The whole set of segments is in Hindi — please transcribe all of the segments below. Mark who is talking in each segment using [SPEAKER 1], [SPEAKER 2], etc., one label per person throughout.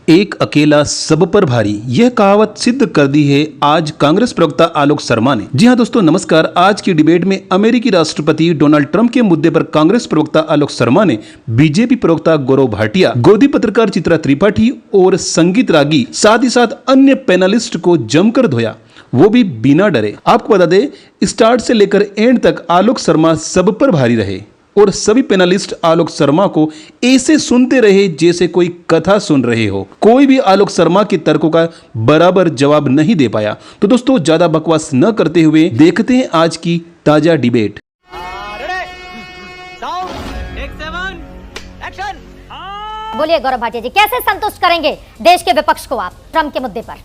[SPEAKER 1] एक अकेला सब पर भारी, यह कहावत सिद्ध कर दी है आज कांग्रेस प्रवक्ता आलोक शर्मा ने। जी हां दोस्तों नमस्कार। आज की डिबेट में अमेरिकी राष्ट्रपति डोनाल्ड ट्रंप के मुद्दे पर कांग्रेस प्रवक्ता आलोक शर्मा ने बीजेपी प्रवक्ता गौरव भाटिया, गोदी पत्रकार चित्रा त्रिपाठी और संगीत रागी साथ ही साथ अन्य पैनलिस्ट को जमकर धोया, वो भी बिना डरे। आपको बता दें, स्टार्ट से लेकर एंड तक आलोक शर्मा सब पर भारी रहे और सभी पैनलिस्ट आलोक शर्मा को ऐसे सुनते रहे जैसे कोई कथा सुन रहे हो। कोई भी आलोक शर्मा के तर्कों का बराबर जवाब नहीं दे पाया। तो दोस्तों ज्यादा बकवास न करते हुए देखते हैं आज की ताजा डिबेट।
[SPEAKER 2] बोलिए गौरव भाटिया जी, कैसे संतुष्ट करेंगे देश के विपक्ष को आप ट्रंप के मुद्दे पर?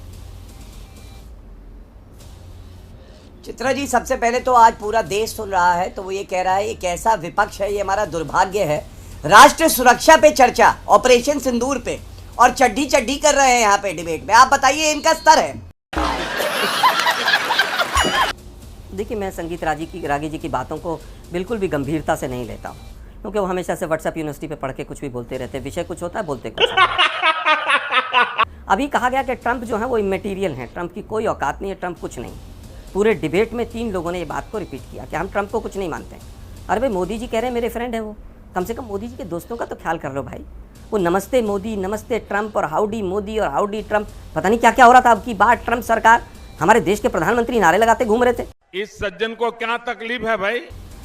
[SPEAKER 3] चित्रा जी, सबसे पहले तो आज पूरा देश सुन रहा है तो वो ये कह रहा है ये कैसा विपक्ष है, ये हमारा दुर्भाग्य है। राष्ट्र सुरक्षा पे चर्चा, ऑपरेशन सिंदूर पे, और चड्डी चड्डी कर रहे हैं यहाँ पे डिबेट में। आप बताइए इनका स्तर है।
[SPEAKER 4] देखिए, मैं संगीत रागी जी की बातों को बिल्कुल भी गंभीरता से नहीं लेता हूँ, क्योंकि वो हमेशा से व्हाट्सएप यूनिवर्सिटी पे पढ़ के कुछ भी बोलते रहते हैं। विषय कुछ होता है, बोलते कुछ। अभी कहा गया कि ट्रंप जो है वो इमेटीरियल है, ट्रंप की कोई औकात नहीं है, ट्रंप कुछ नहीं। पूरे डिबेट में 3 लोगों ने ये बात को रिपीट किया कि हम ट्रंप को कुछ नहीं मानते। अरे भाई, मोदी जी कह रहे हैं मेरे फ्रेंड है वो, कम से कम मोदी जी के दोस्तों का तो ख्याल कर लो भाई। वो नमस्ते मोदी, नमस्ते ट्रंप और हाउडी मोदी और हाउडी ट्रंप, पता नहीं क्या क्या हो रहा था। अब की बार ट्रंप सरकार, हमारे देश के प्रधानमंत्री नारे लगाते घूम रहे थे।
[SPEAKER 5] इस सज्जन को क्या तकलीफ है भाई?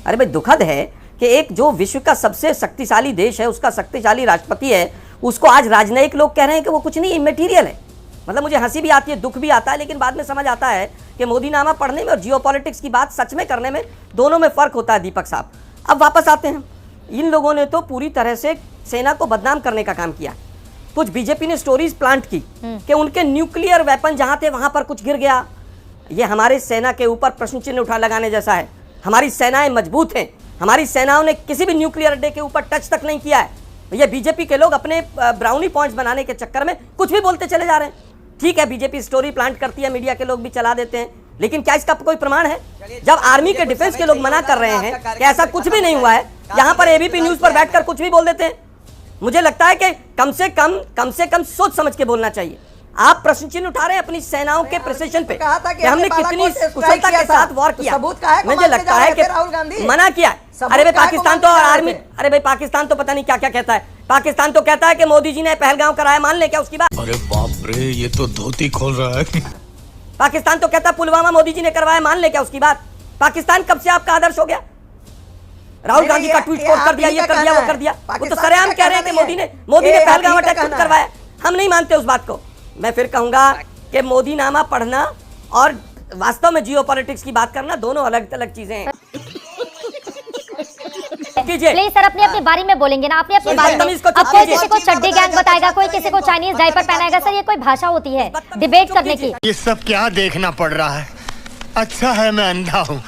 [SPEAKER 4] अरे भाई, दुखद है कि एक जो विश्व का सबसे शक्तिशाली देश है, उसका शक्तिशाली राष्ट्रपति है, उसको आज राजनयिक लोग कह रहे हैं कि वो कुछ नहीं, इमेटीरियल है। मतलब मुझे हंसी भी आती है, दुख भी आता है, लेकिन बाद में समझ आता है कि मोदीनामा पढ़ने में और जियोपॉलिटिक्स की बात सच में करने में दोनों में फर्क होता है। दीपक साहब, अब वापस आते हैं। इन लोगों ने तो पूरी तरह से सेना को बदनाम करने का काम किया। कुछ बीजेपी ने स्टोरीज प्लांट की कि उनके न्यूक्लियर वेपन जहां थे वहां पर कुछ गिर गया। ये हमारे सेना के ऊपर प्रश्न चिन्ह उठा लगाने जैसा है। हमारी सेनाएं मजबूत हैं, हमारी सेनाओं ने किसी भी न्यूक्लियर अड्डे के ऊपर टच तक नहीं किया है। ये बीजेपी के लोग अपने ब्राउनी पॉइंट्स बनाने के चक्कर में कुछ भी बोलते चले जा रहे हैं। ठीक है, बीजेपी स्टोरी प्लांट करती है, मीडिया के लोग भी चला देते हैं, लेकिन क्या इसका कोई प्रमाण है? जब आर्मी के डिफेंस के लोग मना कर रहे हैं कि ऐसा कुछ भी नहीं हुआ है, यहां पर एबीपी न्यूज पर बैठकर कुछ भी बोल देते हैं। मुझे लगता है कि कम से कम सोच समझ के बोलना चाहिए। आप प्रश्न चिन्ह उठा रहे हैं अपनी सेनाओं के प्रेसिशन पे कि हमने कितनी कुशलता के साथ वॉर किया। मुझे लगता है कि मना किया है। अरे भाई, पाकिस्तान तो आर्मी, अरे भाई पाकिस्तान तो पता नहीं क्या क्या कहता है। पाकिस्तान तो कहता है कि मोदी जी ने पहलगाम कराया, मान ले क्या उसकी बात?
[SPEAKER 6] अरे बाप रे, ये तो धोती खोल रहा है।
[SPEAKER 4] पाकिस्तान तो कहता है पुलवामा मोदी जी ने करवाया, मान ले क्या उसकी बात? पाकिस्तान कब से आपका आदर्श हो गया? राहुल गांधी का ट्वीट कोट कर दिया, ये कर दिया, वो कर दिया। वो तो सरेआम कह रहे हैं कि मोदी ने पहलगाम अटैक खुद करवाया। हम नहीं मानते उस बात को। मैं फिर कहूंगा कि मोदीनामा पढ़ना और वास्तव में जियोपॉलिटिक्स की बात करना दोनों अलग अलग चीजें हैं।
[SPEAKER 2] प्लीज सर, अपनी बारी में बोलेंगे ना, अपनी बारी में। अब कोई किसी को चड्डी गैंग बताएगा, कोई किसी को चाइनीज डायपर पहनाएगा। सर, ये कोई भाषा होती है डिबेट करने की?
[SPEAKER 6] ये सब क्या देखना पड़ रहा है? अच्छा है मैं अंधा हूँ।